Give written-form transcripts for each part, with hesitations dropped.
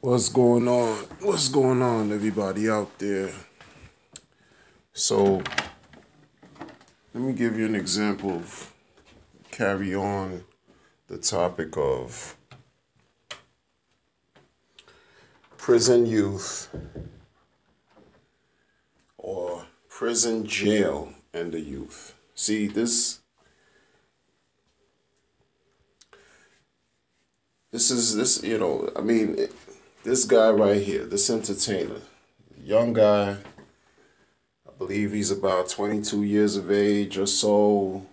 What's going on? What's going on, everybody out there? So, let me give you an example of carry on the topic of prison youth or prison jail and the youth. See, this guy right here, this entertainer, young guy, I believe he's about 22 years of age or so,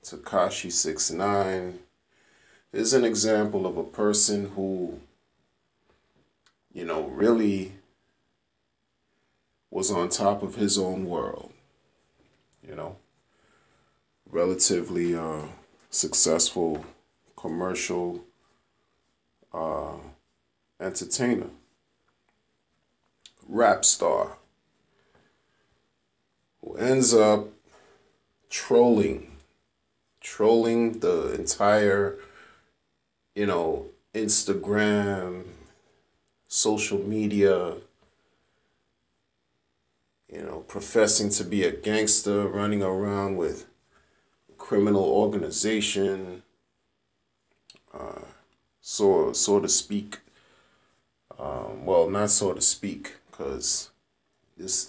Tekashi 6ix9ine, is an example of a person who, really was on top of his own world, you know, relatively successful commercial entertainer, rap star, who ends up trolling the entire, Instagram, social media, professing to be a gangster, running around with criminal organization, so to speak. Well, not so to speak, because this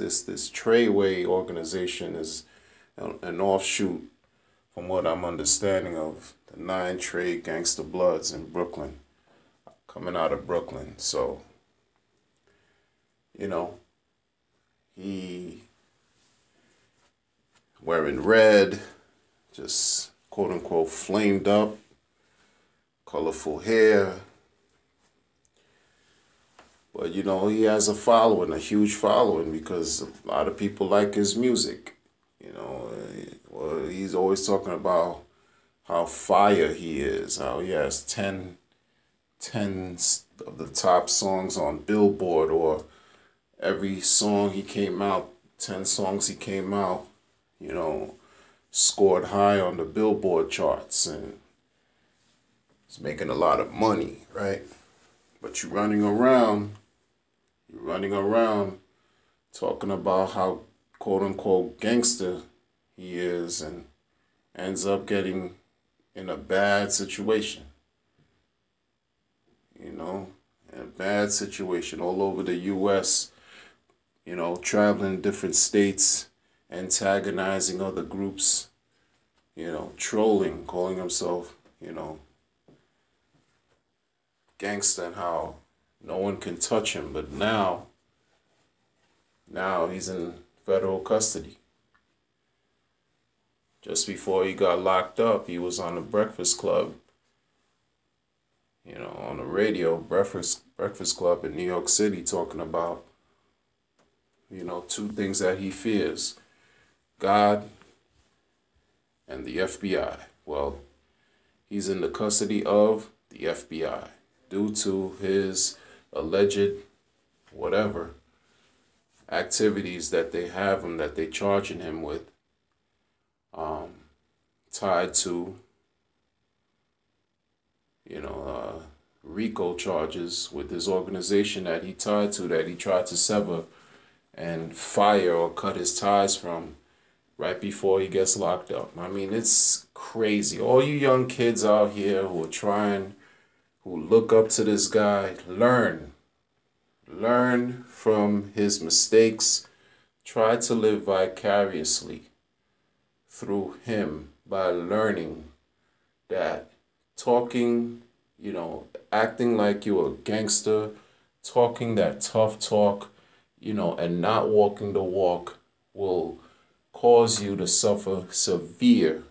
Treyway organization is an offshoot, from what I'm understanding, of the 9 Trey Gangsta Bloods in Brooklyn, coming out of Brooklyn. So, he wearing red, just quote unquote flamed up, colorful hair. But, he has a following, a huge following, because a lot of people like his music. Well, he's always talking about how fire he is, how he has 10 of the top songs on Billboard, or every song he came out, 10 songs he came out, scored high on the Billboard charts, and he's making a lot of money, right? But you're running around talking about how quote unquote gangster he is, and ends up getting in a bad situation. In a bad situation all over the US, traveling different states, antagonizing other groups, trolling, calling himself, gangster, and how no one can touch him. But now he's in federal custody. Just before he got locked up, he was on the Breakfast Club, on the radio, Breakfast Club in New York City, talking about, 2 things that he fears: God and the FBI. Well, he's in the custody of the FBI due to his alleged whatever activities that they have him, that they charging him with, tied to RICO charges with his organization that he tied to, that he tried to sever and fire or cut his ties from right before he gets locked up. I mean, it's crazy. All you young kids out here who look up to this guy, learn from his mistakes. Try to live vicariously through him by learning that talking, acting like you're a gangster, talking that tough talk, and not walking the walk will cause you to suffer severe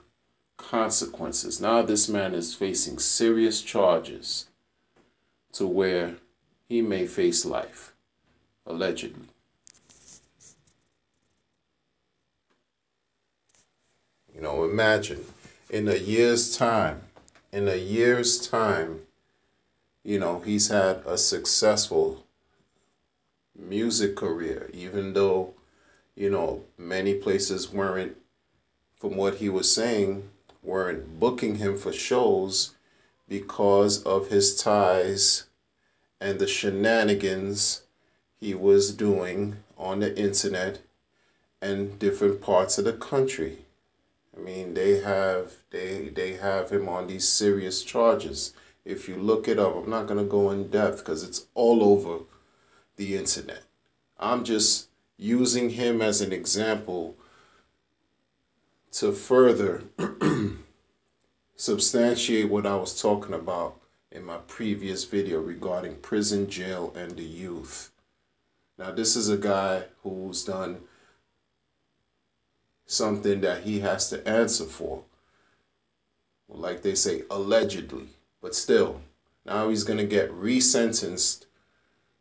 consequences. Now this man is facing serious charges to where he may face life, allegedly. Imagine in a year's time, he's had a successful music career, even though, many places weren't, from what he was saying, weren't booking him for shows because of his ties and the shenanigans he was doing on the internet and different parts of the country. I mean, they have him on these serious charges. If you look it up, I'm not going to go in depth because it's all over the internet. I'm just using him as an example to further substantiate what I was talking about in my previous video regarding prison, jail, and the youth. Now, this is a guy who's done something that he has to answer for. Like they say, allegedly. But still, now he's going to get resentenced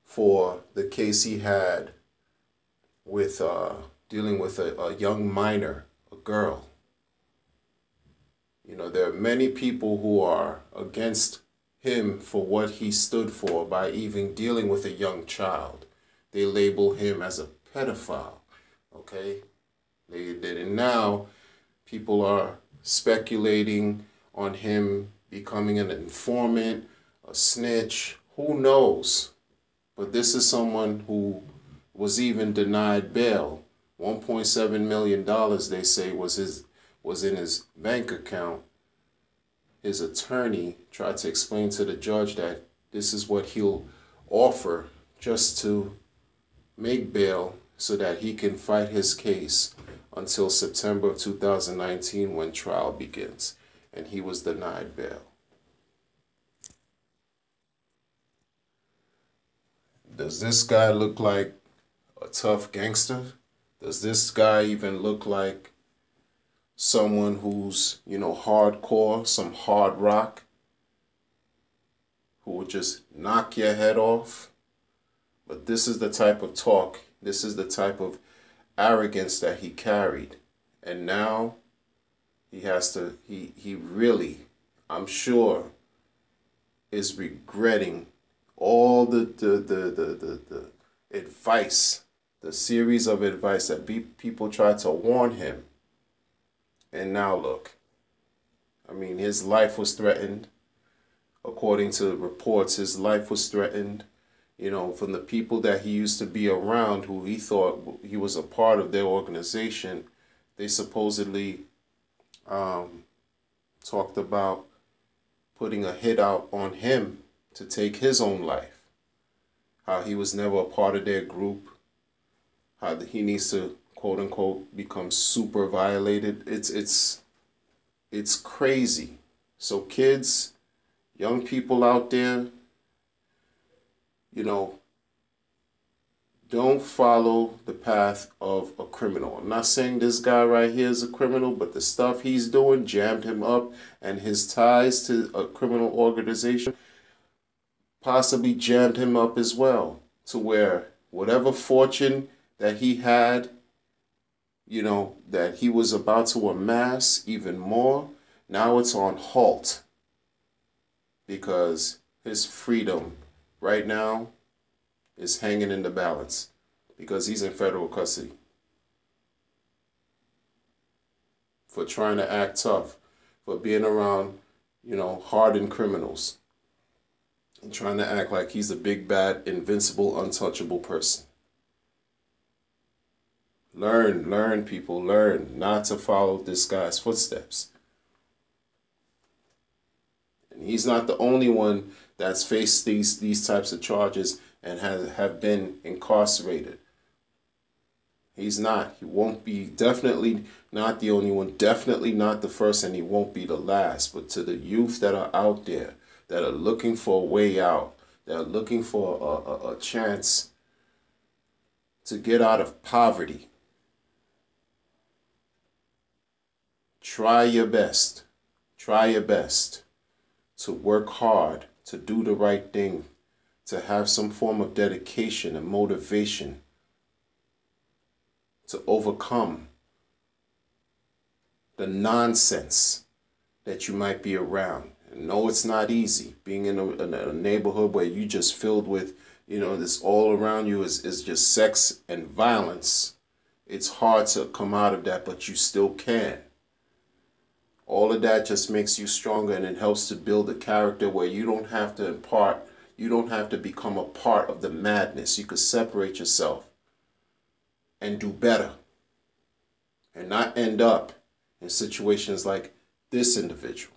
for the case he had with dealing with a young minor, a girl. You know, there are many people who are against him for what he stood for by even dealing with a young child. They label him as a pedophile, okay? And now people are speculating on him becoming an informant, a snitch, who knows? But this is someone who was even denied bail. $1.7 million, they say, was in his bank account. His attorney tried to explain to the judge that this is what he'll offer just to make bail so that he can fight his case until September of 2019 when trial begins. And he was denied bail. Does this guy look like a tough gangster? Does this guy even look like someone who's, you know, hardcore, some hard rock, who would just knock your head off? But this is the type of talk, this is the type of arrogance that he carried. And now he has to, he really, I'm sure, is regretting all the advice, the series of advice that people tried to warn him. And now look, I mean, his life was threatened. According to reports, his life was threatened, you know, from the people that he used to be around, who he thought he was a part of their organization. They supposedly talked about putting a hit out on him to take his own life. How he was never a part of their group. How he needs to, quote unquote, become super violated. It's crazy. So kids, young people out there, you know, don't follow the path of a criminal. I'm not saying this guy right here is a criminal, but the stuff he's doing jammed him up, and his ties to a criminal organization possibly jammed him up as well, to where whatever fortune that he had, you know, that he was about to amass even more, now it's on halt, because his freedom right now is hanging in the balance because he's in federal custody for trying to act tough, for being around, you know, hardened criminals and trying to act like he's a big, bad, invincible, untouchable person. Learn, people, learn not to follow this guy's footsteps. And he's not the only one that's faced these types of charges and have been incarcerated. He's not. He won't be, definitely not the only one, definitely not the first, and he won't be the last. But to the youth that are out there, that are looking for a way out, that are looking for a chance to get out of poverty, try your best. Try your best to work hard, to do the right thing, to have some form of dedication and motivation to overcome the nonsense that you might be around. And no, it's not easy. Being in a neighborhood where you just filled with, you know, this all around you is just sex and violence. It's hard to come out of that, but you still can. All of that just makes you stronger, and it helps to build a character where you don't have to impart You don't have to become a part of the madness. You could separate yourself and do better and not end up in situations like this individual.